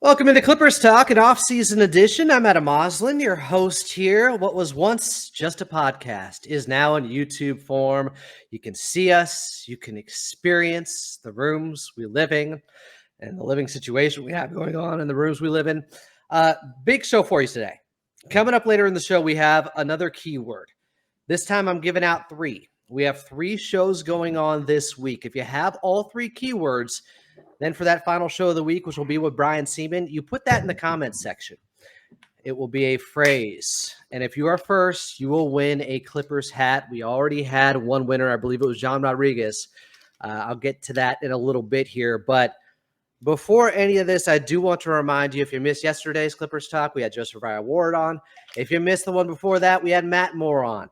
Welcome into Clippers Talk, an off-season edition. I'm Adam Moslin, your host here. What was once just a podcast is now in YouTube form. You can see us, you can experience the rooms we live in and the living situation we have going on in the rooms we live in. Big show for you today. Coming up later in the show, we have another keyword. This time I'm giving out 3. We have 3 shows going on this week. If you have all 3 keywords, then for that final show of the week, which will be with Brian Seaman, you put that in the comments section. It will be a phrase. And if you are first, you will win a Clippers hat. We already had one winner. I believe it was John Rodriguez. I'll get to that in a little bit here. But before any of this, I do want to remind you, if you missed yesterday's Clippers Talk, we had Joseph Ward on. If you missed the one before that, we had Matt Moore on.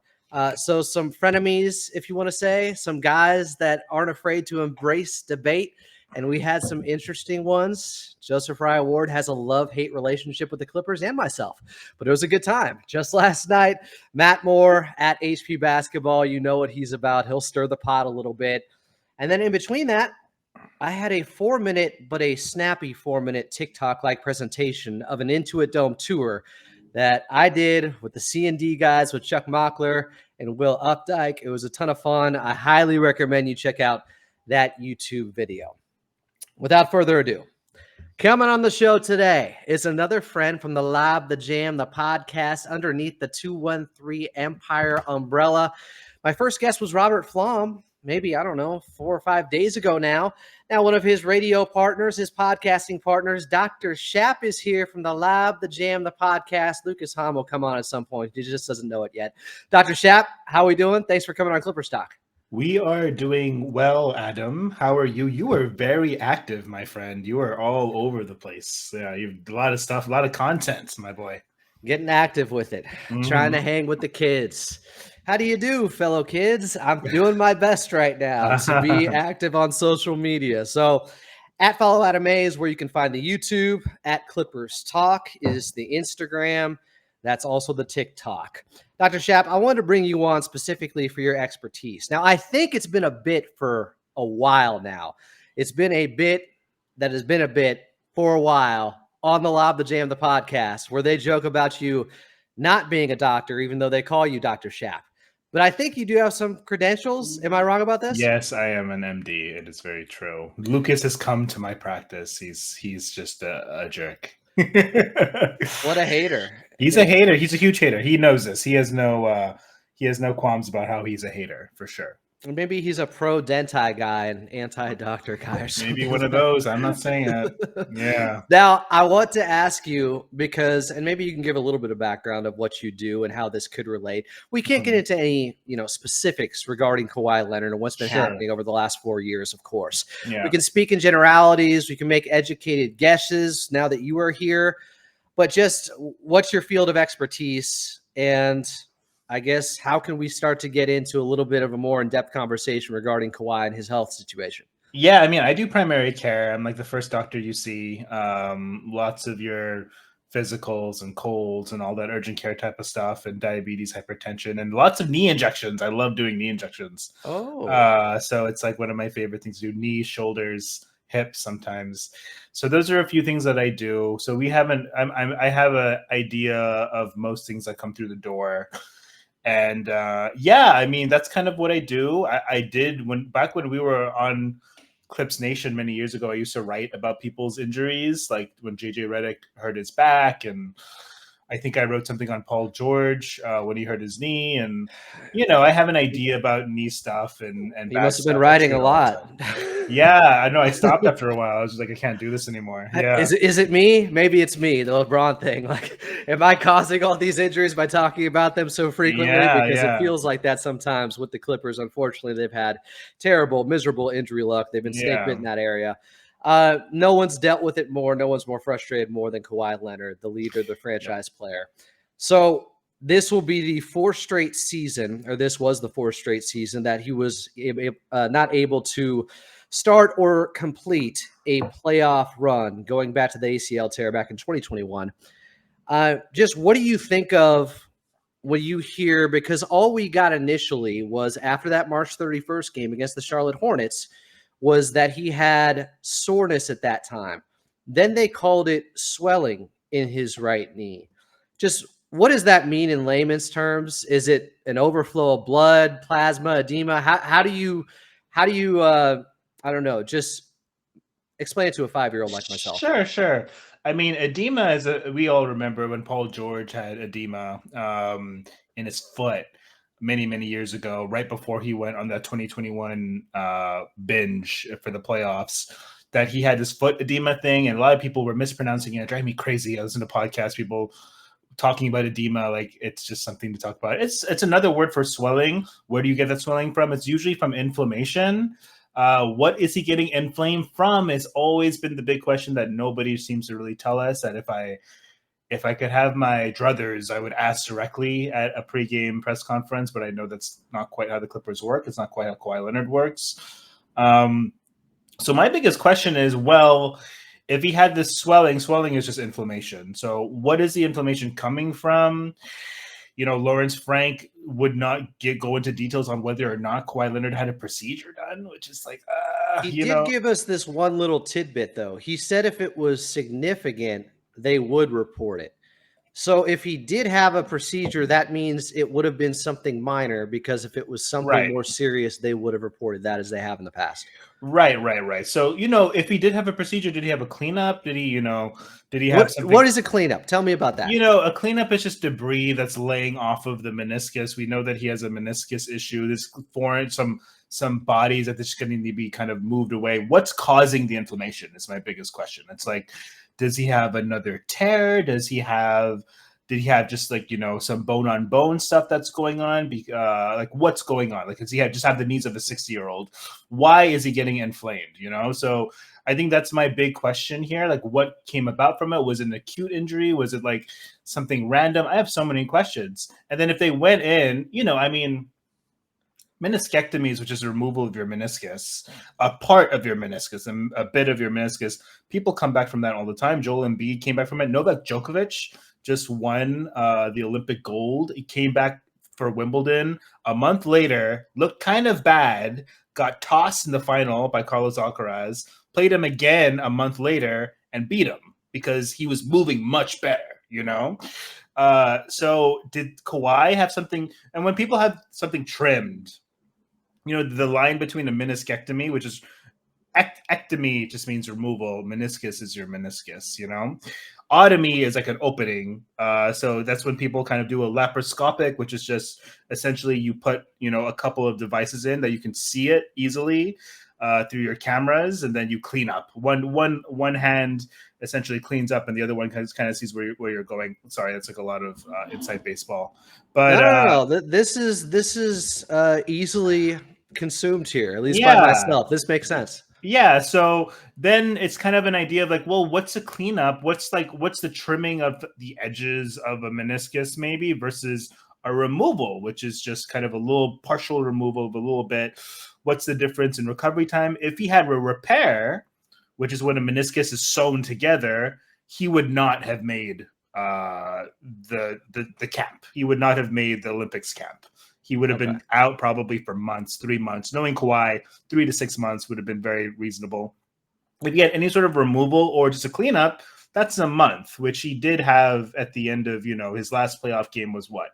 So some frenemies, if you want to say, some guys that aren't afraid to embrace debate. And we had some interesting ones. Joseph Ward has a love-hate relationship with the Clippers and myself, but it was a good time. Just last night, Matt Moore at HP Basketball, you know what he's about. He'll stir the pot a little bit. And then in between that, I had a 4-minute, but a snappy 4-minute TikTok-like presentation of an Intuit Dome tour that I did with the C&D guys, with Chuck Mockler and Will Updike. It was a ton of fun. I highly recommend you check out that YouTube video. Without further ado, coming on the show today is another friend from the Lob, the Jam, the podcast underneath the 213 Empire umbrella. My first guest was Robert Flom, maybe, 4 or 5 days ago now. Now, one of his radio partners, his podcasting partners, Dr. Shap, is here from the Lob, the Jam, the podcast. Lucas Hahn will come on at some point. He just doesn't know it yet. Dr. Shap, how are we doing? Thanks for coming on Clippers Talk. We are doing well, Adam. How are you? You are very active, my friend. You are all over the place. Yeah, you've a lot of stuff, a lot of content, my boy. Getting active with it, trying to hang with the kids. How do you do, fellow kids? I'm doing my best right now to be active on social media. So at Follow Adam A is where you can find the YouTube. At Clippers Talk is the Instagram. That's also the TikTok. Dr. Shap, I wanted to bring you on specifically for your expertise. Now, I think it's been a bit for a while now. It's been a bit that has been a bit for a while on the Lob, the Jam, the podcast, where they joke about you not being a doctor, even though they call you Dr. Shap. But I think you do have some credentials. Am I wrong about this? Yes, I am an MD. It is very true. Lucas has come to my practice. He's just a jerk. What a hater. He's a hater. He's a huge hater. He knows this. He has no qualms about how he's a hater, for sure. Maybe he's a pro-denti guy and anti-doctor guy or something. Maybe one of those. I'm not saying that. Yeah. Now, I want to ask you because, and maybe you can give a little bit of background of what you do and how this could relate. We can't get into any, specifics regarding Kawhi Leonard and what's been happening over the last 4 years, of course. Yeah. We can speak in generalities. We can make educated guesses now that you are here. But just what's your field of expertise? And I guess how can we start to get into a little bit of a more in-depth conversation regarding Kawhi and his health situation? Yeah, I mean, I do primary care. I'm like the first doctor you see. Lots of your physicals and colds and all that urgent care type of stuff, and diabetes, hypertension, and lots of knee injections. I love doing knee injections. So it's like one of my favorite things to do: knees, shoulders, hips sometimes. So those are a few things that I do. So we haven't. I have an idea of most things that come through the door. And yeah, I mean, that's kind of what I do. I did back when we were on Clips Nation many years ago, I used to write about people's injuries, like when JJ Redick hurt his back, and I think I wrote something on Paul George when he hurt his knee, and I have an idea about knee stuff and you must have been writing a lot. Yeah, I know. I stopped after a while. I was just like, I can't do this anymore. Yeah. Is it me? Maybe it's me, the LeBron thing. Like, am I causing all these injuries by talking about them so frequently? Because it feels like that sometimes with the Clippers. Unfortunately, they've had terrible, miserable injury luck. They've been snake bit in that area. No one's dealt with it more. No one's more frustrated more than Kawhi Leonard, the leader, the franchise player. So this will be the 4th straight season, or this was the 4th straight season that he was not able to start or complete a playoff run going back to the ACL tear back in 2021. Just what do you think of when you hear, because all we got initially was after that March 31st game against the Charlotte Hornets was that he had soreness at that time. Then they called it swelling in his right knee. Just what does that mean in layman's terms? Is it an overflow of blood, plasma, edema? How do you I don't know, just explain it to a 5-year-old like myself. Sure. I mean, edema is we all remember when Paul George had edema in his foot many years ago, right before he went on that 2021 binge for the playoffs. That he had this foot edema thing, and a lot of people were mispronouncing it. It drive me crazy. I listen to podcasts, people talking about edema like it's just something to talk about. It's another word for swelling. Where do you get that swelling from? It's usually from inflammation. What is he getting inflamed from? Has always been the big question that nobody seems to really tell us. That if I could have my druthers, I would ask directly at a pregame press conference, but I know that's not quite how the Clippers work. It's not quite how Kawhi Leonard works. So my biggest question is, well, if he had this swelling is just inflammation. So what is the inflammation coming from? You know, Lawrence Frank would not go into details on whether or not Kawhi Leonard had a procedure done, which is like, He did give us this one little tidbit, though. He said if it was significant, they would report it. So if he did have a procedure, that means it would have been something minor, because if it was something more serious, they would have reported that, as they have in the past. Right. So, if he did have a procedure, did he have a cleanup? Did he have something? What is a cleanup? Tell me about that. A cleanup is just debris that's laying off of the meniscus. We know that he has a meniscus issue. There's some bodies that just going to need to be kind of moved away. What's causing the inflammation is my biggest question. It's like, does he have another tear? Did he have just like, some bone on bone stuff that's going on? Like, what's going on? Like, does he just have the needs of a 60-year-old? Why is he getting inflamed? So I think that's my big question here. Like, what came about from it? Was it an acute injury? Was it like something random? I have so many questions. And then if they went in, meniscectomies, which is the removal of your meniscus, a part of your meniscus and a bit of your meniscus, people come back from that all the time. Joel Embiid came back from it. Novak Djokovic just won the Olympic gold. He came back for Wimbledon a month later, looked kind of bad, got tossed in the final by Carlos Alcaraz, played him again a month later and beat him because he was moving much better, So did Kawhi have something? And when people have something trimmed, the line between a meniscectomy, which is ectomy, just means removal. Meniscus is your meniscus, Otomy is like an opening. So that's when people kind of do a laparoscopic, which is just essentially you put, a couple of devices in that you can see it easily through your cameras, and then you clean up. One hand essentially cleans up, and the other one kind of sees where you're going. Sorry, that's like a lot of inside baseball. But no. This is easily consumed here, at least by myself. This makes sense. Yeah, so then it's kind of an idea of like, well, what's a cleanup? What's the trimming of the edges of a meniscus maybe versus a removal, which is just kind of a little partial removal of a little bit. What's the difference in recovery time? If he had a repair, which is when a meniscus is sewn together, he would not have made the camp. He would not have made the Olympics camp. He would have been out probably for months, 3 months. Knowing Kawhi, 3 to 6 months would have been very reasonable. If he had any sort of removal or just a cleanup, that's a month, which he did have at the end of, his last playoff game was what?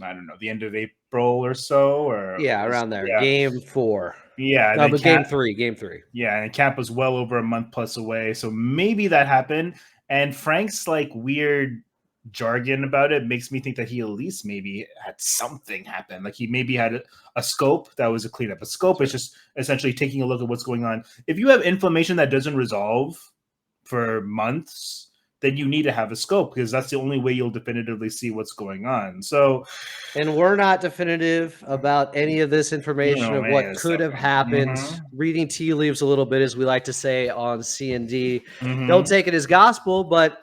I don't know, the end of April or so? Around there. Yeah. Game 4. Yeah. No, but game 3. Yeah, and camp was well over a month plus away. So maybe that happened. And Frank's like weird jargon about it makes me think that he at least maybe had something happen. Like he maybe had a scope that was a cleanup. A scope is just essentially taking a look at what's going on. If you have inflammation that doesn't resolve for months, then you need to have a scope because that's the only way you'll definitively see what's going on. So, and we're not definitive about any of this information of what could have happened. Reading tea leaves a little bit, as we like to say on C&D. Don't take it as gospel, but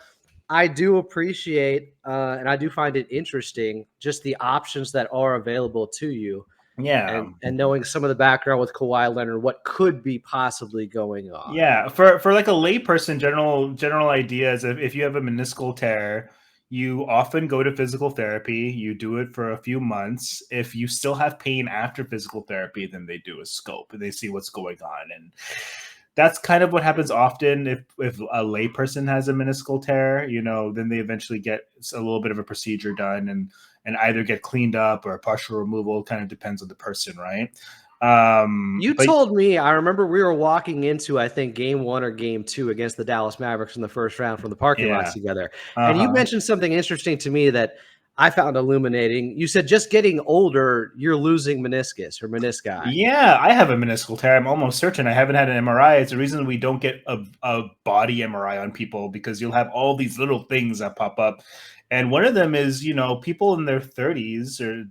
I do appreciate and I do find it interesting just the options that are available to you. Yeah. And knowing some of the background with Kawhi Leonard, what could be possibly going on. Yeah. For like a layperson, general idea is if you have a meniscal tear, you often go to physical therapy. You do it for a few months. If you still have pain after physical therapy, then they do a scope and they see what's going on. And that's kind of what happens often if a layperson has a meniscal tear, then they eventually get a little bit of a procedure done and either get cleaned up or a partial removal. Kind of depends on the person, right? You But told me, I remember we were walking into, I think, game 1 or game 2 against the Dallas Mavericks in the first round from the parking lots yeah, together. And you uh-huh. mentioned something interesting to me that I found illuminating. You said just getting older, you're losing meniscus or menisci. Yeah, I have a meniscal tear. I'm almost certain. I haven't had an MRI. It's the reason we don't get a body MRI on people, because you'll have all these little things that pop up. And one of them is, people in their 30s or,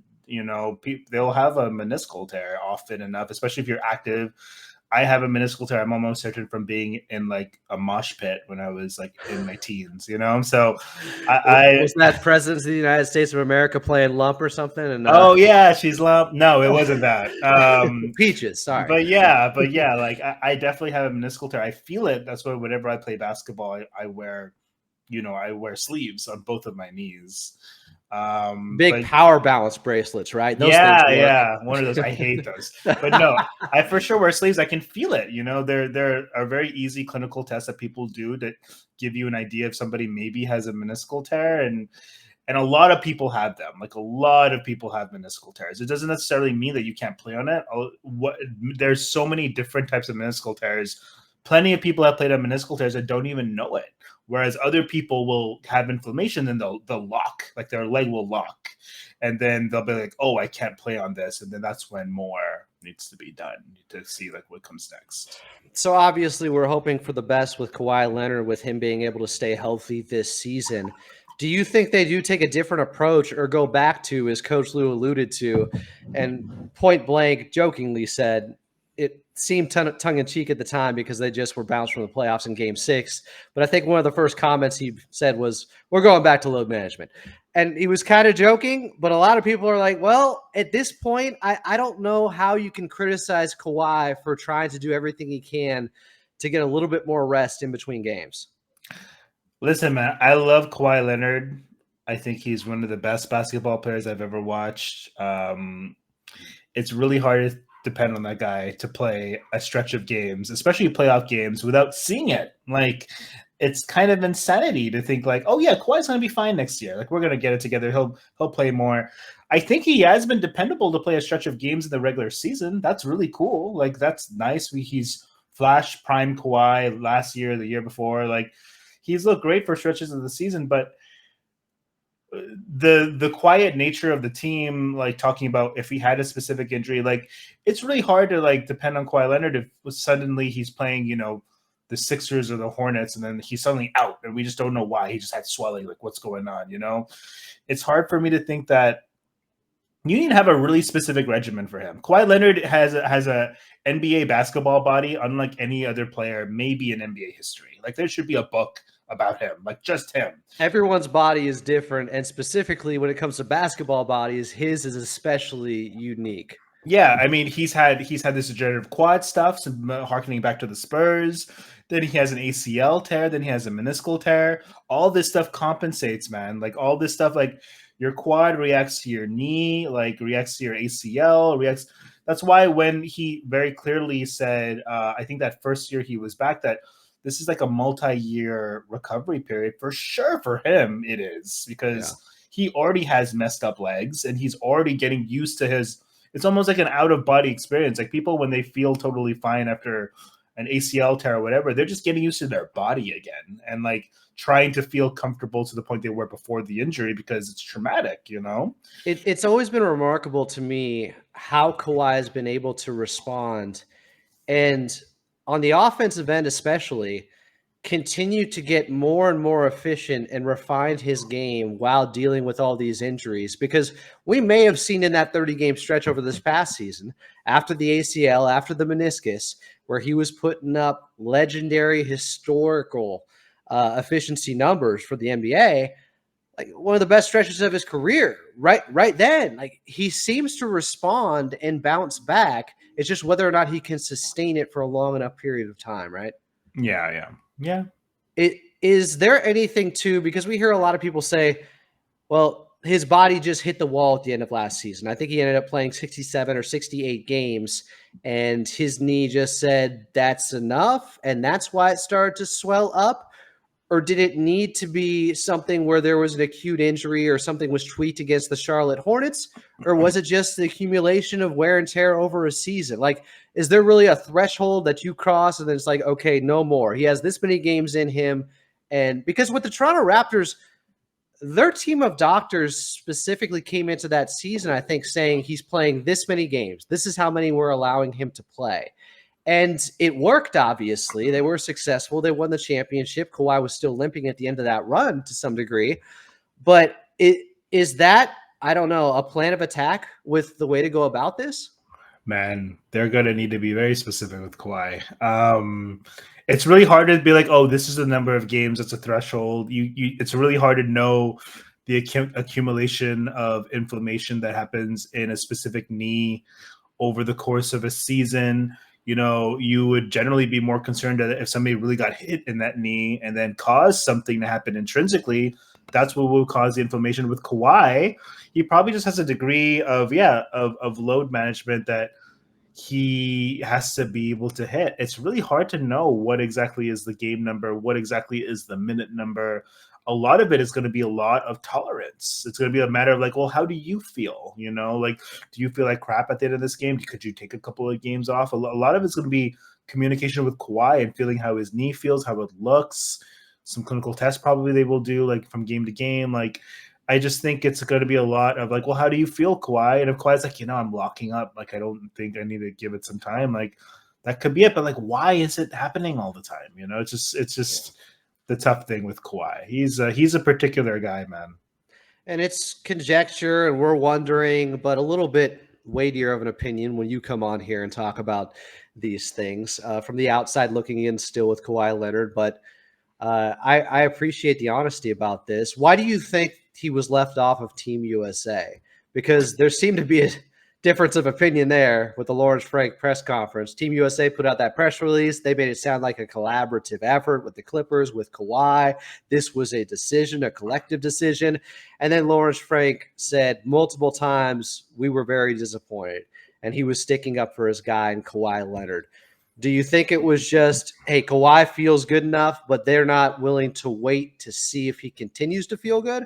they'll have a meniscal tear often enough, especially if you're active. I have a meniscal tear. I'm almost certain from being in like a mosh pit when I was like in my teens, So Was I that Presidents of the United States of America playing lump or something? And oh yeah, she's lump. No, it wasn't that. Peaches, sorry. But yeah, like I definitely have a meniscal tear. I feel it. That's why whenever I play basketball, I wear, I wear sleeves on both of my knees. Big But power balance bracelets, right? Those things yeah, work. yeah, one of those. I hate those. But no, I for sure wear sleeves. I can feel it. They're a very easy clinical test that people do to give you an idea if somebody maybe has a meniscal tear, and a lot of people have them. Like a lot of people have meniscal tears. It doesn't necessarily mean that you can't play on it. There's so many different types of meniscal tears. Plenty of people have played on meniscal tears that don't even know it. Whereas other people will have inflammation and they'll lock, like their leg will lock, and then they'll be like, "Oh, I can't play on this," and then that's when more needs to be done to see like what comes next. So obviously we're hoping for the best with Kawhi Leonard, with him being able to stay healthy this season. Do you think they do take a different approach or go back to, as Coach Lou alluded to, and point blank jokingly said, it seemed tongue in cheek at the time because they just were bounced from the playoffs in game 6. But I think one of the first comments he said was, we're going back to load management. And he was kind of joking, but a lot of people are like, well, at this point, I don't know how you can criticize Kawhi for trying to do everything he can to get a little bit more rest in between games. Listen, man, I love Kawhi Leonard. I think he's one of the best basketball players I've ever watched. It's really hard to depend on that guy to play a stretch of games, especially playoff games, without seeing it. Like, it's kind of insanity to think like, oh yeah, Kawhi's going to be fine next year. Like, we're going to get it together. He'll play more. I think he has been dependable to play a stretch of games in the regular season. That's really cool. Like, that's nice. He's flash prime Kawhi last year, the year before. Like, he's looked great for stretches of the season, but the quiet nature of the team, like talking about if he had a specific injury, like it's really hard to like depend on Kawhi Leonard if suddenly he's playing, the Sixers or the Hornets, and then he's suddenly out and we just don't know why. He just had swelling. Like, what's going on? It's hard for me to think that you need to have a really specific regimen for him. Kawhi Leonard has a NBA basketball body unlike any other player, maybe in NBA history. Like, there should be a book about him, like just him. Everyone's body is different, and specifically when it comes to basketball bodies, his is especially unique. Yeah, I mean, he's had this degenerative quad stuff, harkening back to the Spurs. Then he has an ACL tear. Then he has a meniscal tear. All this stuff compensates, man. Like, all this stuff, like your quad reacts to your knee, like reacts to your ACL, reacts. That's why when he very clearly said, I think that first year he was back, that this is like a multi-year recovery period for sure for him. It is, because he already has messed up legs and he's already getting used to his. It's almost like an out-of-body experience. Like, people, when they feel totally fine after an ACL tear or whatever, they're just getting used to their body again and like trying to feel comfortable to the point they were before the injury, because it's traumatic, It's always been remarkable to me how Kawhi has been able to respond, and on the offensive end especially, continue to get more and more efficient and refined his game while dealing with all these injuries. Because we may have seen in that 30-game stretch over this past season, after the ACL, after the meniscus, where he was putting up legendary historical efficiency numbers for the NBA, like one of the best stretches of his career. Right then, like, he seems to respond and bounce back. It's just whether or not he can sustain it for a long enough period of time, right? Yeah. Is there anything too, because we hear a lot of people say, well, his body just hit the wall at the end of last season. I think he ended up playing 67 or 68 games, and his knee just said, that's enough. And that's why it started to swell up. Or did it need to be something where there was an acute injury or something was tweaked against the Charlotte Hornets? Or was it just the accumulation of wear and tear over a season? Like, is there really a threshold that you cross and then it's like, okay, no more? He has this many games in him. And because with the Toronto Raptors, their team of doctors specifically came into that season, I think, saying he's playing this many games. This is how many we're allowing him to play. And it worked, obviously. They were successful. They won the championship. Kawhi was still limping at the end of that run to some degree. But is that, I don't know, a plan of attack with the way to go about this? Man, they're going to need to be very specific with Kawhi. It's really hard to be like, oh, this is the number of games. It's a threshold. It's really hard to know the accumulation of inflammation that happens in a specific knee over the course of a season. You would generally be more concerned that if somebody really got hit in that knee and then caused something to happen intrinsically, that's what will cause the inflammation. With Kawhi, he probably just has a degree of load management that he has to be able to hit. It's really hard to know what exactly is the game number, what exactly is the minute number. A lot of it is going to be a lot of tolerance. It's going to be a matter of like, well, how do you feel? Like, do you feel like crap at the end of this game? Could you take a couple of games off? A lot of it's going to be communication with Kawhi and feeling how his knee feels, how it looks. Some clinical tests probably they will do like from game to game. Like, I just think it's going to be a lot of like, well, how do you feel, Kawhi? And if Kawhi's like, I'm locking up. Like, I don't think I need to give it some time. Like, that could be it. But like, why is it happening all the time? It's just the tough thing with Kawhi. He's a particular guy, man. And it's conjecture, and we're wondering, but a little bit weightier of an opinion when you come on here and talk about these things from the outside looking in still with Kawhi Leonard. But I appreciate the honesty about this. Why do you think he was left off of Team USA? Because there seemed to be a difference of opinion there with the Lawrence Frank press conference. Team USA put out that press release. They made it sound like a collaborative effort with the Clippers, with Kawhi. This was a decision, a collective decision. And then Lawrence Frank said multiple times, we were very disappointed. And he was sticking up for his guy in Kawhi Leonard. Do you think it was just, hey, Kawhi feels good enough, but they're not willing to wait to see if he continues to feel good?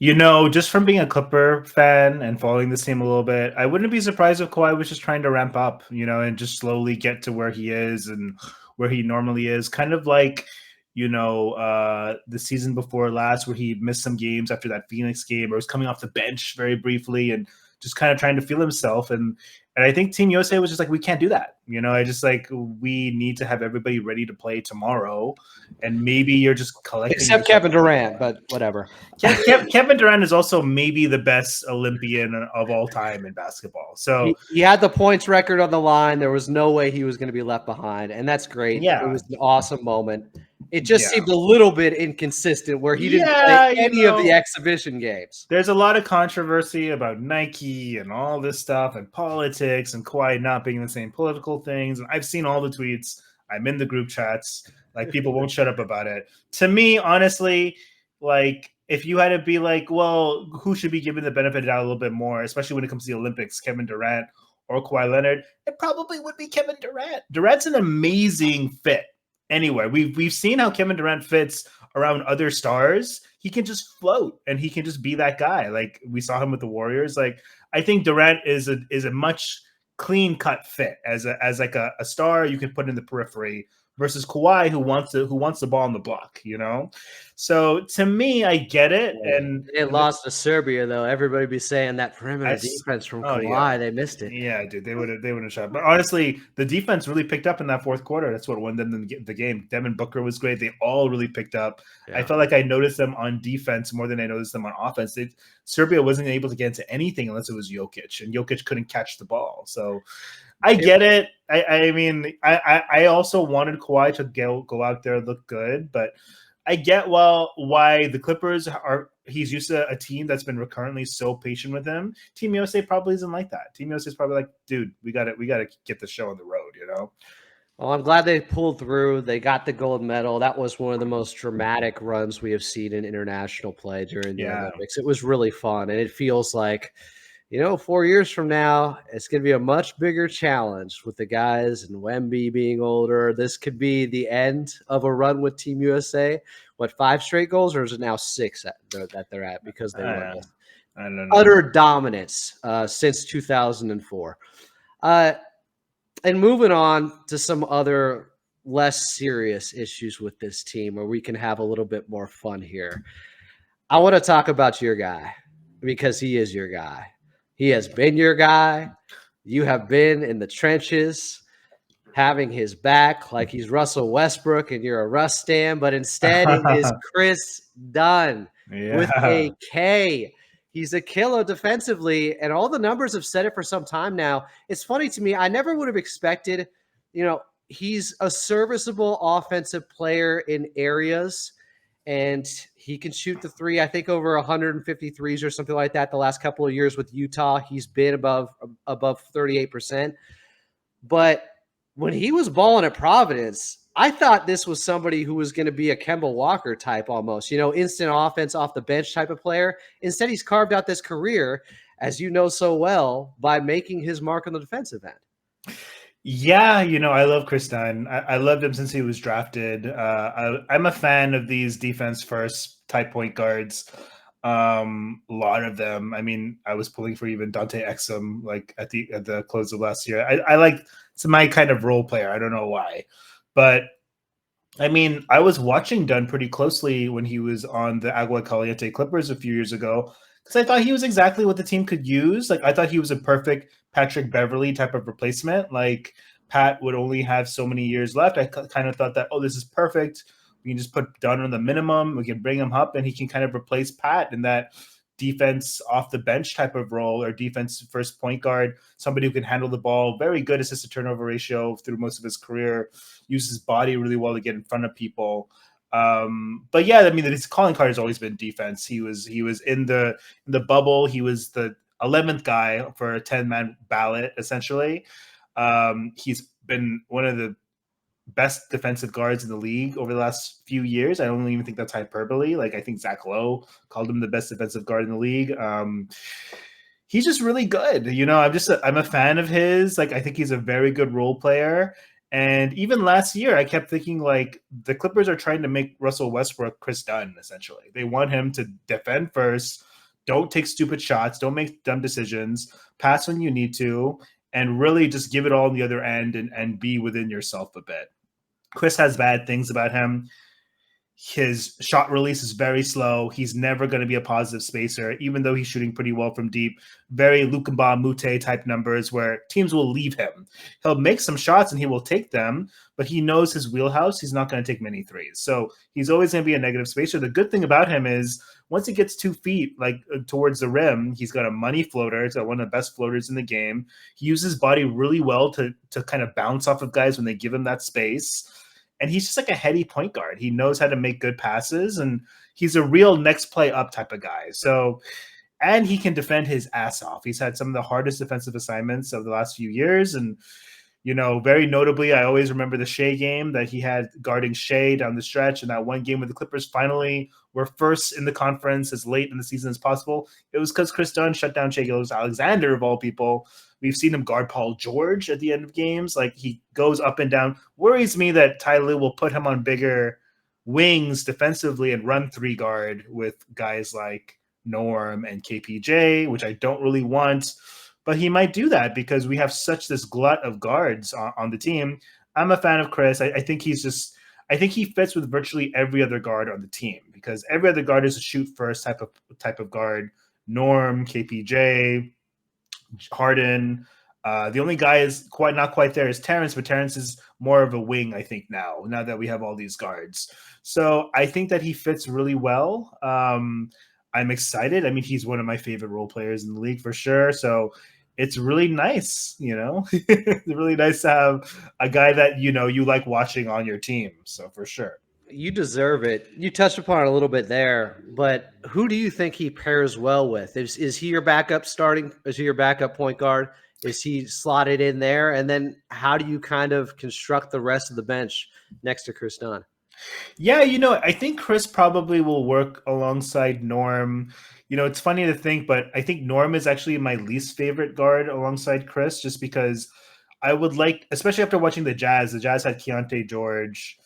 Just from being a Clipper fan and following this team a little bit, I wouldn't be surprised if Kawhi was just trying to ramp up, and just slowly get to where he is and where he normally is. Kind of like, the season before last where he missed some games after that Phoenix game or was coming off the bench very briefly and just kind of trying to feel himself. And I think Team USA was just like, we can't do that. I just like, we need to have everybody ready to play tomorrow. And maybe you're just collecting. Except Kevin Durant, but whatever. Kevin Durant is also maybe the best Olympian of all time in basketball. So he had the points record on the line. There was no way he was going to be left behind. And that's great. Yeah. It was an awesome moment. It just seemed a little bit inconsistent where he didn't play any of the exhibition games. There's a lot of controversy about Nike and all this stuff and politics and Kawhi not being the same political things. And I've seen all the tweets. I'm in the group chats. Like, people won't shut up about it. To me, honestly, like, if you had to be like, well, who should be given the benefit of the doubt a little bit more, especially when it comes to the Olympics, Kevin Durant or Kawhi Leonard, it probably would be Kevin Durant. Durant's an amazing fit. Anyway, we've seen how Kevin Durant fits around other stars. He can just float and he can just be that guy. Like, we saw him with the Warriors. Like, I think Durant is a much clean cut fit as like a star you can put in the periphery versus Kawhi who wants the ball on the block, So to me, I get it. And it lost to Serbia though. Everybody be saying that perimeter defense from Kawhi, they missed it. Yeah, dude, they would have shot. But honestly, the defense really picked up in that fourth quarter. That's what won them the game. Devin Booker was great. They all really picked up. Yeah. I felt like I noticed them on defense more than I noticed them on offense. Serbia wasn't able to get into anything unless it was Jokic, and Jokic couldn't catch the ball. So I get it. I mean, I also wanted Kawhi to go out there and look good, but I get why the Clippers are. He's used to a team that's been recurrently so patient with him. Team USA probably isn't like that. Team USA is probably like, dude, we got to get the show on the road, Well, I'm glad they pulled through. They got the gold medal. That was one of the most dramatic runs we have seen in international play during the Yeah. Olympics. It was really fun, and it feels like, 4 years from now, it's going to be a much bigger challenge with the guys and Wemby being older. This could be the end of a run with Team USA. What, 5 straight goals, or is it now 6 that they're at because they won I, this? I don't know. Utter dominance since 2004. And moving on to some other less serious issues with this team where we can have a little bit more fun here. I want to talk about your guy because he is your guy. He has been your guy. You have been in the trenches having his back like he's Russell Westbrook and you're a Russ stan, but instead it is Kris Dunn with Yeah. a K. He's a killer defensively, and all the numbers have said it for some time now. It's funny to me. I never would have expected, he's a serviceable offensive player in areas, and he can shoot the three. I think over 150 threes or something like that the last couple of years with Utah. He's been above 38%. But when he was balling at Providence, I thought this was somebody who was going to be a Kemba Walker type almost, instant offense off the bench type of player. Instead, he's carved out this career, as you know so well, by making his mark on the defensive end. Yeah, I love Kris Dunn. I loved him since he was drafted. I'm a fan of these defense first type point guards. A lot of them. I mean, I was pulling for even Dante Exum like at the close of last year. I like it's my kind of role player. I don't know why, but I mean, I was watching Dunn pretty closely when he was on the Agua Caliente Clippers a few years ago because I thought he was exactly what the team could use. Like, I thought he was a perfect Patrick Beverly type of replacement. Like, Pat would only have so many years left. I kind of thought that, oh, this is perfect. We can just put Dunn on the minimum. We can bring him up, and he can kind of replace Pat in that defense off the bench type of role, or defense first point guard, somebody who can handle the ball, very good assist to turnover ratio through most of his career, uses his body really well to get in front of people. But yeah, I mean, his calling card has always been defense. He was in the bubble. He was the 11th guy for a 10-man ballot, essentially. He's been one of the best defensive guards in the league over the last few years. I don't even think that's hyperbole. Like, I think Zach Lowe called him the best defensive guard in the league. He's just really good. I'm a fan of his. Like, I think he's a very good role player. And even last year, I kept thinking, like, the Clippers are trying to make Russell Westbrook Kris Dunn, essentially. They want him to defend first, don't take stupid shots, don't make dumb decisions, pass when you need to, and really just give it all on the other end and be within yourself a bit. Kris has bad things about him. His shot release is very slow. He's never going to be a positive spacer, even though he's shooting pretty well from deep. Very Lukumba Mute type numbers where teams will leave him. He'll make some shots and he will take them, but he knows his wheelhouse. He's not going to take many threes. So he's always going to be a negative spacer. The good thing about him is once he gets 2 feet like towards the rim, he's got a money floater. It's one of the best floaters in the game. He uses his body really well to kind of bounce off of guys when they give him that space. And he's just like a heady point guard. He knows how to make good passes, and he's a real next play up type of guy. So, and he can defend his ass off. He's had some of the hardest defensive assignments of the last few years. And, very notably, I always remember the Shea game that he had guarding Shea down the stretch. And that one game where the Clippers finally were first in the conference as late in the season as possible. It was because Kris Dunn shut down Shea Gilgeous-Alexander, of all people. We've seen him guard Paul George at the end of games. Like, he goes up and down. Worries me that Ty Lue will put him on bigger wings defensively and run 3 guard with guys like Norm and KPJ, which I don't really want. But he might do that because we have such this glut of guards on the team. I'm a fan of Kris. I think he fits with virtually every other guard on the team because every other guard is a shoot first type of guard. Norm, KPJ, Harden. The only guy is not quite there is Terrence, but Terrence is more of a wing, I think, now that we have all these guards. So I think that he fits really well. I'm excited. I mean, he's one of my favorite role players in the league for sure. So it's really nice, it's really nice to have a guy that, you like watching on your team. So for sure. You deserve it. You touched upon it a little bit there, but who do you think he pairs well with? Is he your backup starting? Is he your backup point guard? Is he slotted in there? And then how do you kind of construct the rest of the bench next to Kris Dunn? Yeah, I think Kris probably will work alongside Norm. It's funny to think, but I think Norm is actually my least favorite guard alongside Kris, just because I would like, especially after watching the Jazz had Keontae George,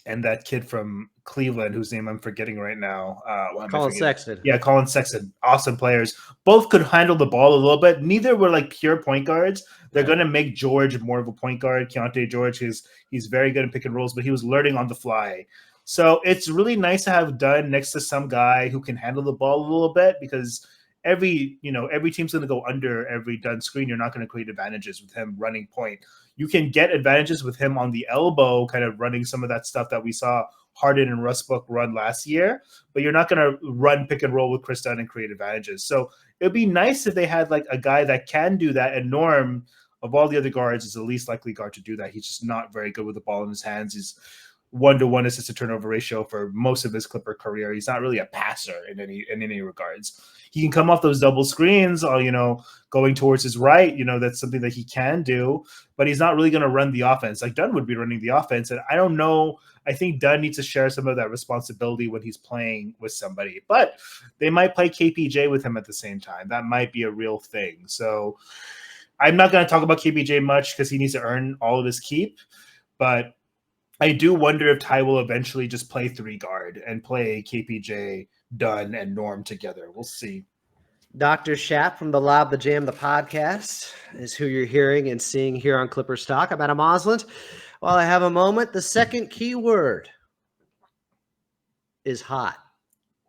and that kid from Cleveland, whose name I'm forgetting right now. Why am I Colin forgetting? Sexton. Yeah, Colin Sexton. Awesome players. Both could handle the ball a little bit. Neither were like pure point guards. They're going to make George more of a point guard. Keontae George, he's very good in pick and rolls, but he was learning on the fly. So it's really nice to have Dunn next to some guy who can handle the ball a little bit, because every team's going to go under every Dunn screen. You're not going to create advantages with him running point. You can get advantages with him on the elbow, kind of running some of that stuff that we saw Harden and Westbrook run last year, but you're not going to run pick and roll with Kris Dunn and create advantages. So it'd be nice if they had like a guy that can do that. And Norm, of all the other guards, is the least likely guard to do that. He's just not very good with the ball in his hands. He's 1-to-1 assist to turnover ratio for most of his Clipper career. He's not really a passer in any regards. He can come off those double screens, going towards his right. That's something that he can do, but he's not really going to run the offense. Like Dunn would be running the offense, and I don't know. I think Dunn needs to share some of that responsibility when he's playing with somebody, but they might play KPJ with him at the same time. That might be a real thing. So I'm not going to talk about KPJ much because he needs to earn all of his keep, but I do wonder if Ty will eventually just play 3 guard and play KPJ, Dunn, and Norm together. We'll see. Dr. Shap from the Lob, the Jam, the podcast is who you're hearing and seeing here on Clippers Talk. I'm Adam Osland. While I have a moment, the second keyword is hot.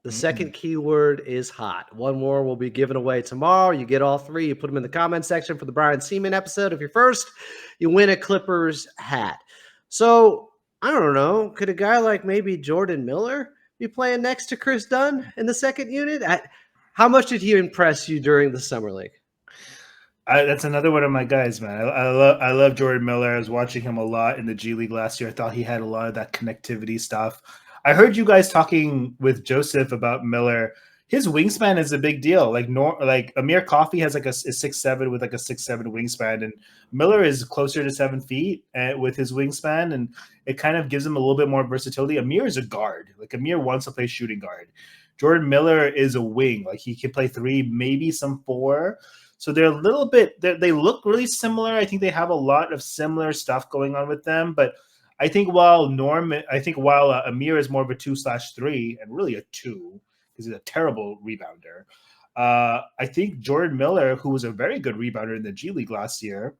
The second keyword is hot. One more will be given away tomorrow. You get all 3. You put them in the comment section for the Brian Seaman episode. If you're first, you win a Clippers hat. So I don't know. Could a guy like maybe Jordan Miller be playing next to Kris Dunn in the second unit? How much did he impress you during the summer league? That's another one of my guys, man. I love Jordan Miller. I was watching him a lot in the G League last year. I thought he had a lot of that connectivity stuff. I heard you guys talking with Joseph about Miller. His wingspan is a big deal. Like Amir Coffey has like a 6'7" with like a 6'7" wingspan, and Miller is closer to 7 feet with his wingspan, and it kind of gives him a little bit more versatility. Amir is a guard. Like Amir wants to play shooting guard. Jordan Miller is a wing. Like he can play 3, maybe some 4. So they're a little bit. They look really similar. I think they have a lot of similar stuff going on with them, but I think while Amir is more of a 2/3 and really a 2 because he's a terrible rebounder. I think Jordan Miller, who was a very good rebounder in the G League last year,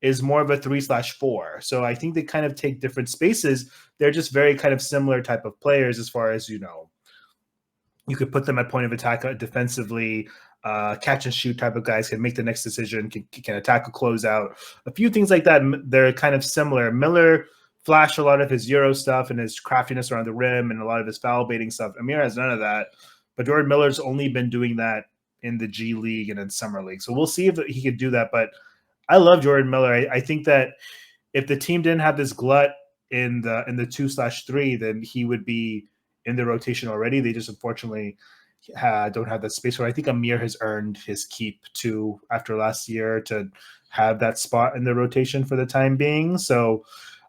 is more of a 3/4. So I think they kind of take different spaces. They're just very kind of similar type of players as far as, you could put them at point of attack defensively. Catch and shoot type of guys can make the next decision, can attack a closeout. A few things like that, they're kind of similar. Miller flashed a lot of his Euro stuff and his craftiness around the rim and a lot of his foul baiting stuff. Amir has none of that, but Jordan Miller's only been doing that in the G League and in Summer League. So we'll see if he could do that, but I love Jordan Miller. I think that if the team didn't have this glut in the 2/3, then he would be in the rotation already. They just unfortunately don't have that space where I think Amir has earned his keep too after last year to have that spot in the rotation for the time being. So,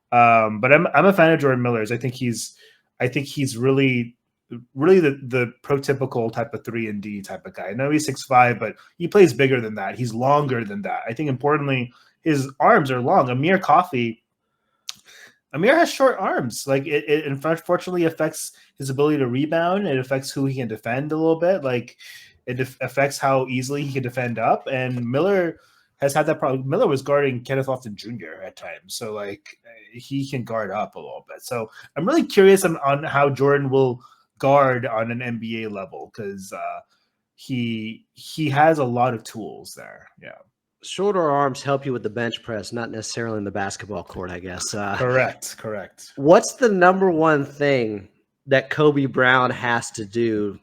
but I'm a fan of Jordan Miller's. I think he's really the prototypical type of 3-and-D type of guy. I know he's 6'5", but he plays bigger than that. He's longer than that. I think importantly, his arms are long. Amir has short arms. Like it unfortunately affects his ability to rebound. It affects who he can defend a little bit. Like it affects how easily he can defend up. And Miller has had that problem. Miller was guarding Kenneth Lofton Jr. at times, so like he can guard up a little bit. So I'm really curious on how Jordan will guard on an NBA level because he has a lot of tools there. Yeah. Shorter arms help you with the bench press, not necessarily in the basketball court, I guess. Correct. What's the number one thing that Kobe Brown has to do,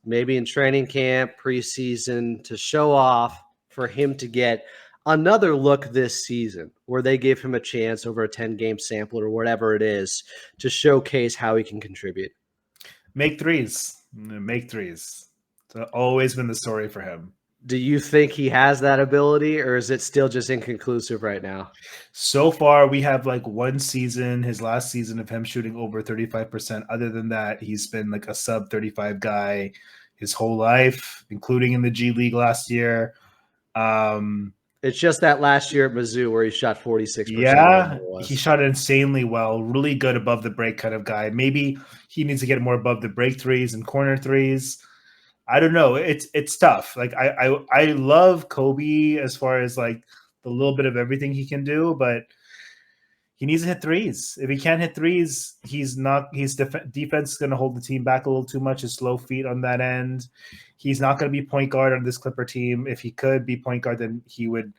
maybe in training camp, preseason, to show off for him to get another look this season where they give him a chance over a 10-game sample or whatever it is to showcase how he can contribute? Make threes. It's always been the story for him. Do you think he has that ability, or is it still just inconclusive right now? So far, we have like one season, his last season of him shooting over 35%. Other than that, he's been like a sub 35 guy his whole life, including in the G League last year. It's just that last year at Mizzou where he shot 46% or whatever Yeah, it he was. shot insanely well, really good above the break kind of guy. Maybe he needs to get more above the break threes and corner threes. I don't know. It's tough. Like I love Kobe as far as like the little bit of everything he can do, but he needs to hit threes. If he can't hit threes, he's not. Defense is going to hold the team back a little too much. His slow feet on that end. He's not going to be point guard on this Clipper team. If he could be point guard, then he would.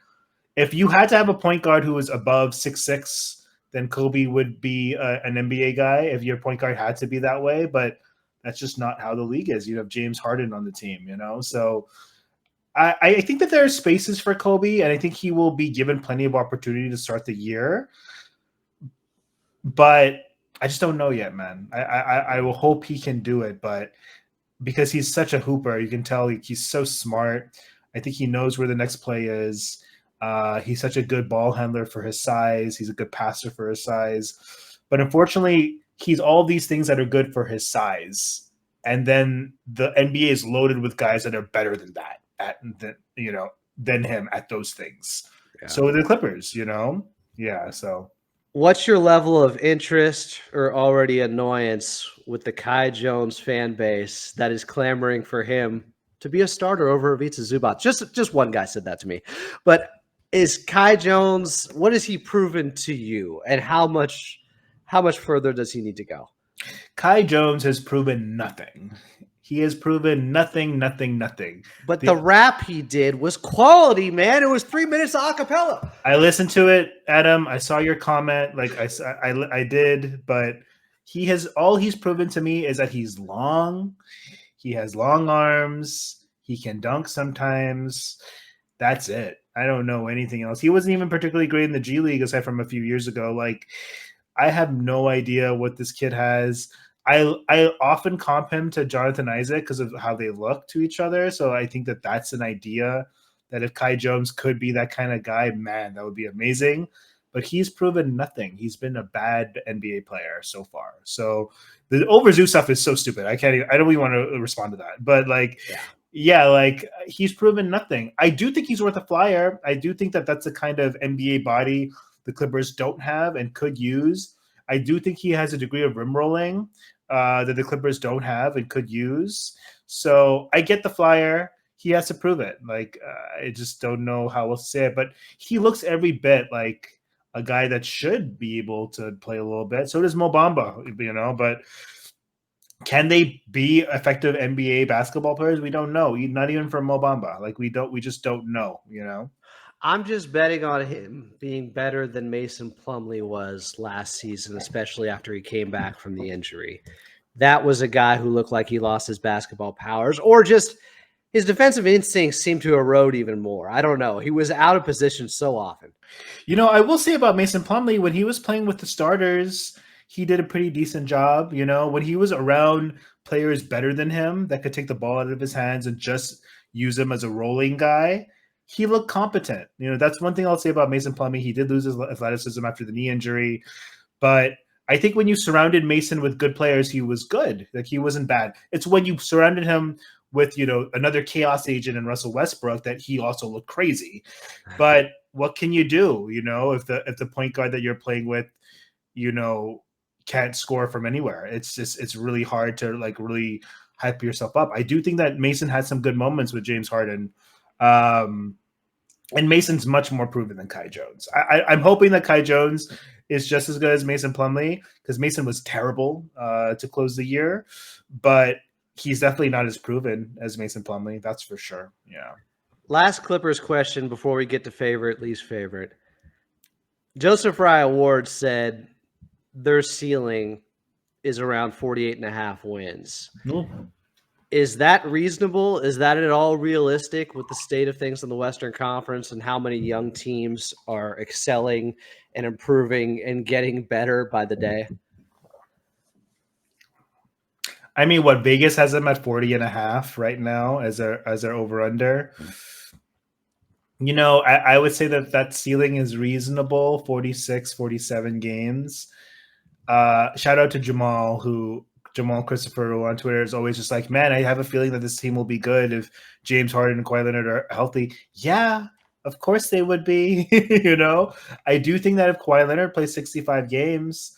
If you had to have a point guard who was above 6'6", then Kobe would be an NBA guy. If your point guard had to be that way, but that's just not how the league is. You have James Harden on the team, So I think that there are spaces for Kobe, and I think he will be given plenty of opportunity to start the year. But I just don't know yet, man. I will hope he can do it, but because he's such a hooper, you can tell he's so smart. I think he knows where the next play is. He's such a good ball handler for his size. He's a good passer for his size. But unfortunately, he's all these things that are good for his size. And then the NBA is loaded with guys that are better than that, than him at those things. Yeah. So the Clippers, Yeah, so. What's your level of interest or already annoyance with the Kai Jones fan base that is clamoring for him to be a starter over Ivica Zubac? Just one guy said that to me. But is Kai Jones, what has he proven to you, and how much further does he need to go? Kai Jones has proven nothing. He has proven nothing. But the rap he did was quality, man. It was 3 minutes of acapella. I listened to it, Adam. I saw your comment. Like I did, but all he's proven to me is that he's long. He has long arms. He can dunk sometimes. That's it. I don't know anything else. He wasn't even particularly great in the G League aside from a few years ago. Like, I have no idea what this kid has. I often comp him to Jonathan Isaac because of how they look to each other. So I think that that's an idea that if Kai Jones could be that kind of guy, man, that would be amazing. But he's proven nothing. He's been a bad NBA player so far. So the overzoo stuff is so stupid. I don't even want to respond to that. But like he's proven nothing. I do think he's worth a flyer. I do think that that's the kind of NBA body the Clippers don't have and could use. I do think he has a degree of rim rolling that the Clippers don't have and could use. So I get the flyer. He has to prove it. Like, I just don't know how else to say it. But he looks every bit like a guy that should be able to play a little bit. So does Mo Bamba, But can they be effective NBA basketball players? We don't know. Not even for Mo Bamba. Like, we just don't know, I'm just betting on him being better than Mason Plumley was last season, especially after he came back from the injury. That was a guy who looked like he lost his basketball powers, or just his defensive instincts seemed to erode even more. I don't know. He was out of position so often. I will say about Mason Plumlee, when he was playing with the starters, he did a pretty decent job. When he was around players better than him that could take the ball out of his hands and just use him as a rolling guy, he looked competent. That's one thing I'll say about Mason Plumlee. He did lose his athleticism after the knee injury, but I think when you surrounded Mason with good players, he was good. Like, he wasn't bad. It's when you surrounded him with, another chaos agent in Russell Westbrook that he also looked crazy. But what can you do, if the point guard that you're playing with, can't score from anywhere? It's really hard to like really hype yourself up. I do think that Mason had some good moments with James Harden. And Mason's much more proven than Kai Jones. I'm hoping that Kai Jones is just as good as Mason Plumlee, because Mason was terrible to close the year, but he's definitely not as proven as Mason Plumlee. That's for sure. Yeah. Last Clippers question before we get to favorite, least favorite. Joseph Raya Ward said their ceiling is around 48.5 wins. Mm. Is that reasonable? Is that at all realistic with the state of things in the Western Conference and how many young teams are excelling and improving and getting better by the day? I mean, what Vegas has them at 40.5 right now as their over under. I would say that ceiling is reasonable, 46, 47 games. Shout out to Jamal Christopher, who on Twitter is always just like, man, I have a feeling that this team will be good if James Harden and Kawhi Leonard are healthy. Yeah, of course they would be. I do think that if Kawhi Leonard plays 65 games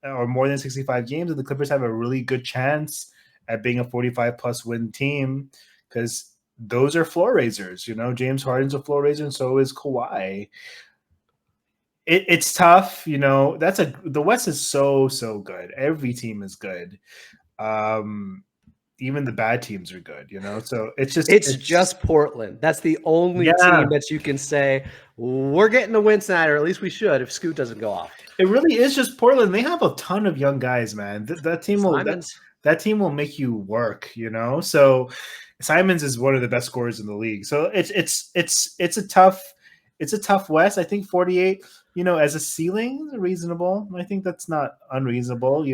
or more than 65 games, and the Clippers have a really good chance at being a 45 plus win team, because those are floor raisers. James Harden's a floor raiser, and so is Kawhi. It's tough. The West is so good. Every team is good. Even the bad teams are good. So It's just Portland. That's the only team that you can say we're getting a win tonight, or at least we should if Scoot doesn't go off. It really is just Portland. They have a ton of young guys, man. That team will make you work. So Simons is one of the best scorers in the league. So it's a tough West. I think 48. As a ceiling, reasonable. I think that's not unreasonable.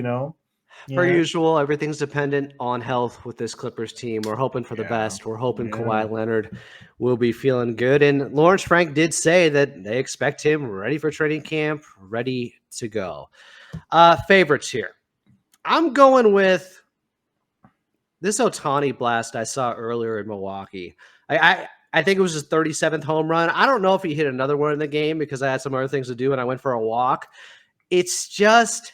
Per usual, everything's dependent on health with this Clippers team. We're hoping for the best. We're hoping Kawhi Leonard will be feeling good. And Lawrence Frank did say that they expect him ready for training camp, ready to go. Favorites here. I'm going with this Ohtani blast I saw earlier in Milwaukee. I think it was his 37th home run. I don't know if he hit another one in the game because I had some other things to do and I went for a walk. It's just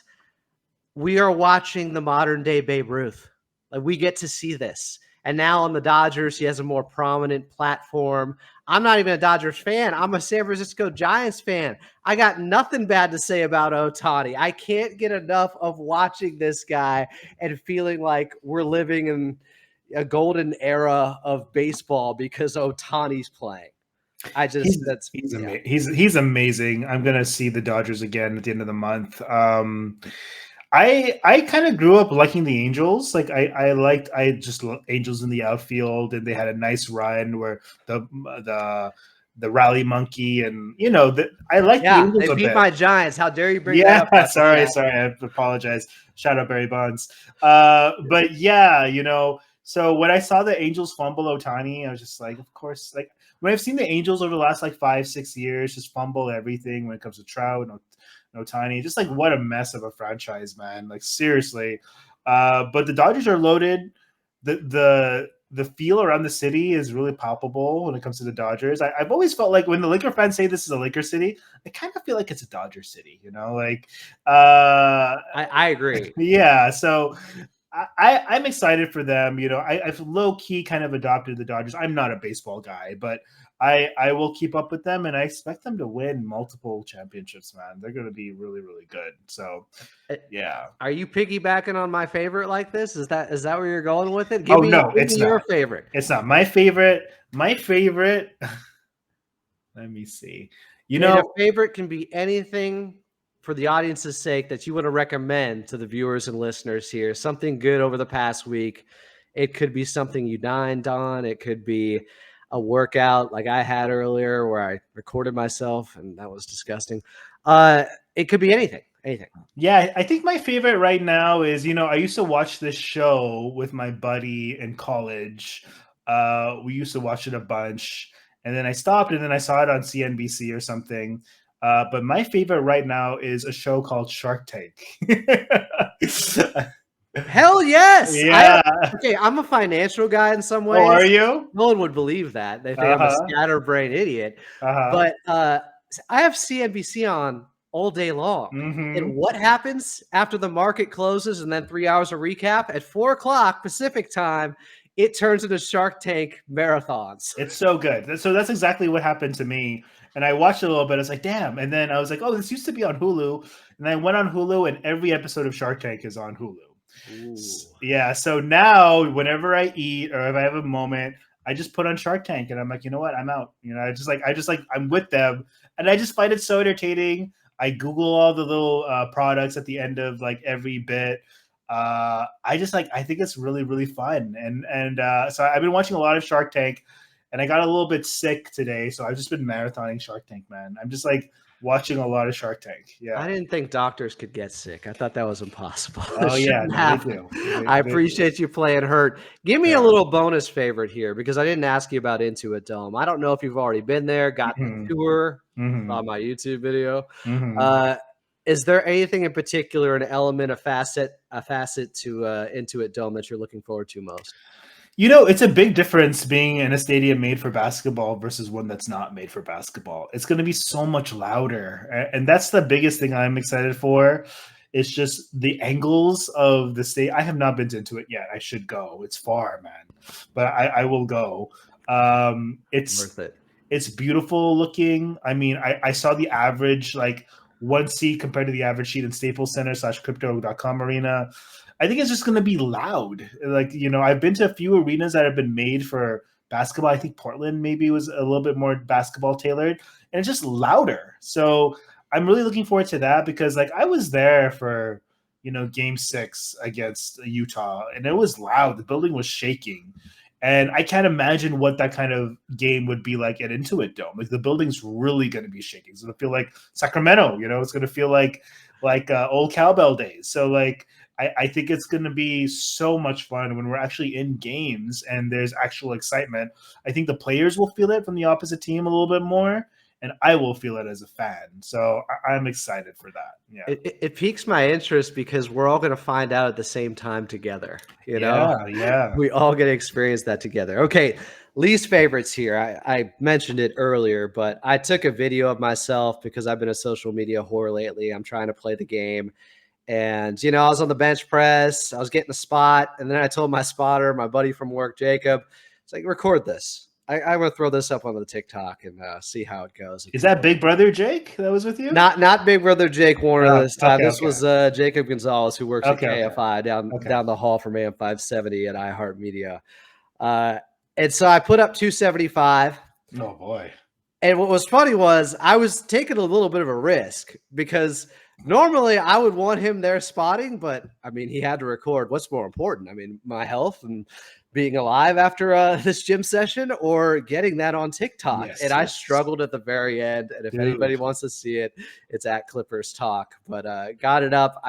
we are watching the modern day Babe Ruth. Like, we get to see this. And now on the Dodgers, he has a more prominent platform. I'm not even a Dodgers fan. I'm a San Francisco Giants fan. I got nothing bad to say about Ohtani. I can't get enough of watching this guy and feeling like we're living in a golden era of baseball because Ohtani's playing. He's amazing. I'm gonna see the Dodgers again at the end of the month. I kind of grew up liking the Angels. Like I just Angels in the outfield, and they had a nice run where the rally monkey, and I like the Angels. They beat my Giants. How dare you bring that up? Sorry, I apologize. Shout out Barry Bonds. But yeah, so when I saw the Angels fumble Ohtani, I was just like, of course, like when I've seen the Angels over the last like 5-6 years just fumble everything when it comes to Trout and Ohtani, just like what a mess of a franchise, man. Like seriously. But the Dodgers are loaded. The feel around the city is really palpable when it comes to the Dodgers. I've always felt like when the Laker fans say this is a Laker city, I kind of feel like it's a Dodger city, like I agree. Yeah. So I'm excited for them. I've low key kind of adopted the Dodgers. I'm not a baseball guy, but I will keep up with them, and I expect them to win multiple championships, man. They're going to be really, really good. So, yeah. Are you piggybacking on my favorite like this? Is that where you're going with it? Give me your favorite. It's not my favorite. My favorite. Let me see. A favorite can be anything for the audience's sake that you want to recommend to the viewers and listeners here. Something good over the past week. It could be something you dined on. It could be a workout like I had earlier where I recorded myself and that was disgusting. It could be anything. Yeah, I think my favorite right now is, I used to watch this show with my buddy in college. We used to watch it a bunch, and then I stopped, and then I saw it on CNBC or something. But my favorite right now is a show called Shark Tank. Hell yes. Yeah. I'm a financial guy in some ways. Oh, are you? No one would believe that. They think I'm a scatterbrained idiot. But I have CNBC on all day long. Mm-hmm. And what happens after the market closes and then 3 hours of recap? At 4:00 Pacific time, it turns into Shark Tank marathons. It's so good. So that's exactly what happened to me. And I watched it a little bit. I was like, damn. And then I was like, oh, this used to be on Hulu. And I went on Hulu, and every episode of Shark Tank is on Hulu. Ooh. Yeah. So now whenever I eat or if I have a moment, I just put on Shark Tank, and I'm like, you know what? I'm out. I'm with them. And I just find it so entertaining. I Google all the little products at the end of like every bit. I think it's really, really fun. And so I've been watching a lot of Shark Tank, and I got a little bit sick today. So I've just been marathoning Shark Tank, man. I'm just like watching a lot of Shark Tank. Yeah. I didn't think doctors could get sick. I thought that was impossible. It Oh yeah, shouldn't no, they happen. do. I appreciate you playing hurt. Give me a Yeah. little bonus favorite here because I didn't ask you about Intuit Dome. I don't know if you've already been there, got the Mhm. tour, Mhm. saw my YouTube video. Mhm. Uh, is there anything in particular, an element, a facet to Intuit Dome that you're looking forward to most? You know, it's a big difference being in a stadium made for basketball versus one that's not made for basketball. It's going to be so much louder. And that's the biggest thing I'm excited for. It's just the angles of the state. I have not been into it yet. I should go. It's far, man. But I will go. Worth it. It's beautiful looking. I mean, I saw the average, like one seat compared to the average seat in Staples Center / crypto.com arena. I think it's just going to be loud. Like, you know, I've been to a few arenas that have been made for basketball. I think Portland maybe was a little bit more basketball tailored, and it's just louder. So I'm really looking forward to that because, like, I was there for, you know, game 6 against Utah, and it was loud. The building was shaking. And I can't imagine what that kind of game would be like at Intuit Dome. Like the building's really going to be shaking. It's going to feel like Sacramento, you know. It's going to feel like old cowbell days. So like I think it's going to be so much fun when we're actually in games and there's actual excitement. I think the players will feel it from the opposite team a little bit more, and I will feel it as a fan. So I'm excited for that. Yeah. It piques my interest because we're all going to find out at the same time together. You know, Yeah. we all get to experience that together. Okay, least favorites here. I mentioned it earlier, but I took a video of myself because I've been a social media whore lately. I'm trying to play the game. And, you know, I was on the bench press, I was getting a spot. And then I told my spotter, my buddy from work, Jacob, it's like, record this. I'm going to throw this up on the TikTok and see how it goes. Is that Big Brother Jake that was with you? Not Big Brother Jake Warner this time. Okay, this was Jacob Gonzalez, who works at KFI down the hall from AM 570 at iHeartMedia. And so I put up 275. Oh boy. And what was funny was I was taking a little bit of a risk because normally I would want him there spotting, but I mean, he had to record. What's more important? I mean, my health and being alive after this gym session or getting that on TikTok. Yes, and I struggled at the very end. And if anybody wants to see it, it's at Clippers Talk, but got it up.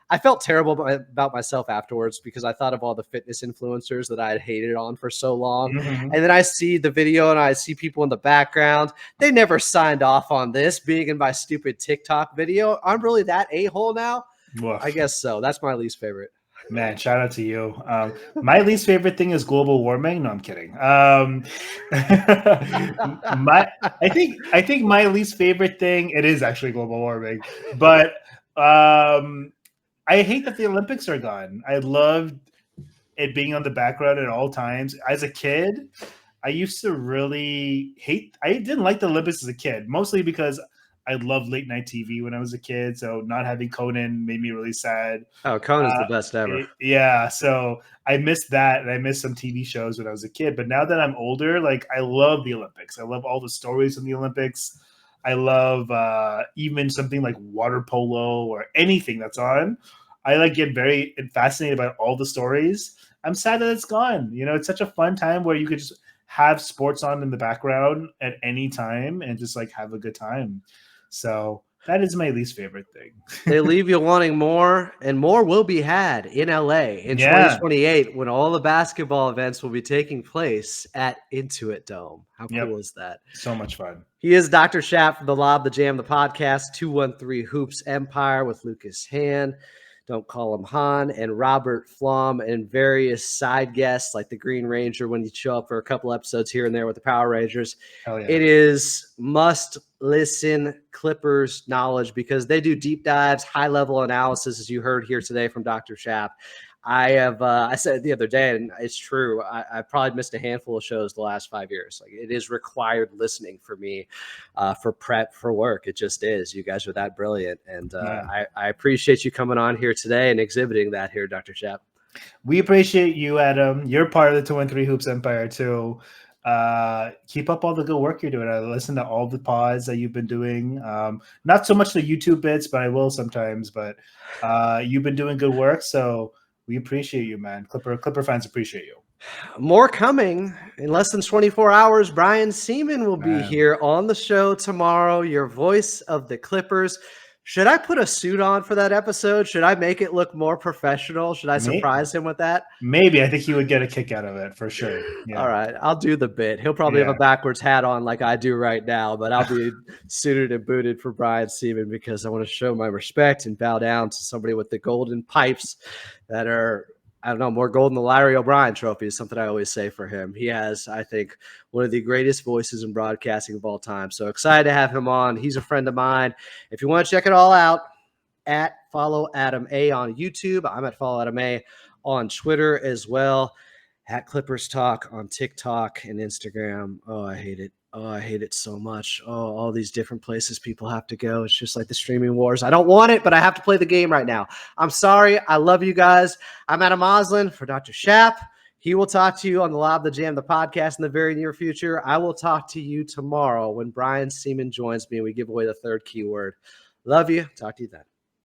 I felt terrible about myself afterwards because I thought of all the fitness influencers that I had hated on for so long. Mm-hmm. And then I see the video and I see people in the background. They never signed off on this being in my stupid TikTok video. I'm really that a-hole now? Woof. I guess so. That's my least favorite. Man, shout out to you. My least favorite thing is global warming. No, I'm kidding. I think my least favorite thing, it is actually global warming, but I hate that the Olympics are gone. I loved it being on the background at all times. As a kid, I used to really I didn't like the Olympics as a kid, mostly because I loved late night TV when I was a kid. So not having Conan made me really sad. Oh, Conan's the best ever. Yeah. So I missed that. And I missed some TV shows when I was a kid. But now that I'm older, like I love the Olympics. I love all the stories from the Olympics. I love even something like water polo or anything that's on. I like get very fascinated by all the stories. I'm sad that it's gone. You know, it's such a fun time where you could just have sports on in the background at any time and just like have a good time. So that is my least favorite thing. They leave you wanting more, and more will be had in LA in 2028 when all the basketball events will be taking place at Intuit Dome. How cool is that? So much fun. He is Dr. Shap from The Lob, The Jam, The Podcast, 213 Hoops Empire with Lucas Hand. Don't Call Him Han, and Robert Flom, and various side guests like the Green Ranger when you show up for a couple episodes here and there with the Power Rangers. Hell yeah. It is must listen Clippers knowledge because they do deep dives, high level analysis, as you heard here today from Dr. Shap. I said it the other day, and it's true. I probably missed a handful of shows the last 5 years. Like it is required listening for me for prep for work. It just is. You guys are that brilliant, and I appreciate you coming on here today and exhibiting that here, Dr. Shap. We appreciate you, Adam. You're part of the 213 Hoops Empire too. Keep up all the good work you're doing. I listen to all the pods that you've been doing. Not so much the YouTube bits, but I will sometimes. But you've been doing good work, so we appreciate you, man. Clipper fans appreciate you. More coming in less than 24 hours. Brian Seaman will be Man. here on the show tomorrow. Your voice of the Clippers. Should I put a suit on for that episode? Should I make it look more professional? Should I surprise him with that? Maybe. I think he would get a kick out of it for sure. Yeah. All right. I'll do the bit. He'll probably have a backwards hat on like I do right now, but I'll be suited and booted for Brian Seaman because I want to show my respect and bow down to somebody with the golden pipes that are, I don't know, more gold than the Larry O'Brien trophy is something I always say for him. He has, I think, one of the greatest voices in broadcasting of all time. So excited to have him on. He's a friend of mine. If you want to check it all out, at Follow Adam A on YouTube. I'm at Follow Adam A on Twitter as well. At Clippers Talk on TikTok and Instagram. Oh, I hate it. Oh, I hate it so much. Oh, all these different places people have to go. It's just like the streaming wars. I don't want it, but I have to play the game right now. I'm sorry. I love you guys. I'm Adam Moslin for Dr. Shap. He will talk to you on the Lob the Jam, the podcast in the very near future. I will talk to you tomorrow when Brian Seaman joins me and we give away the third keyword. Love you. Talk to you then.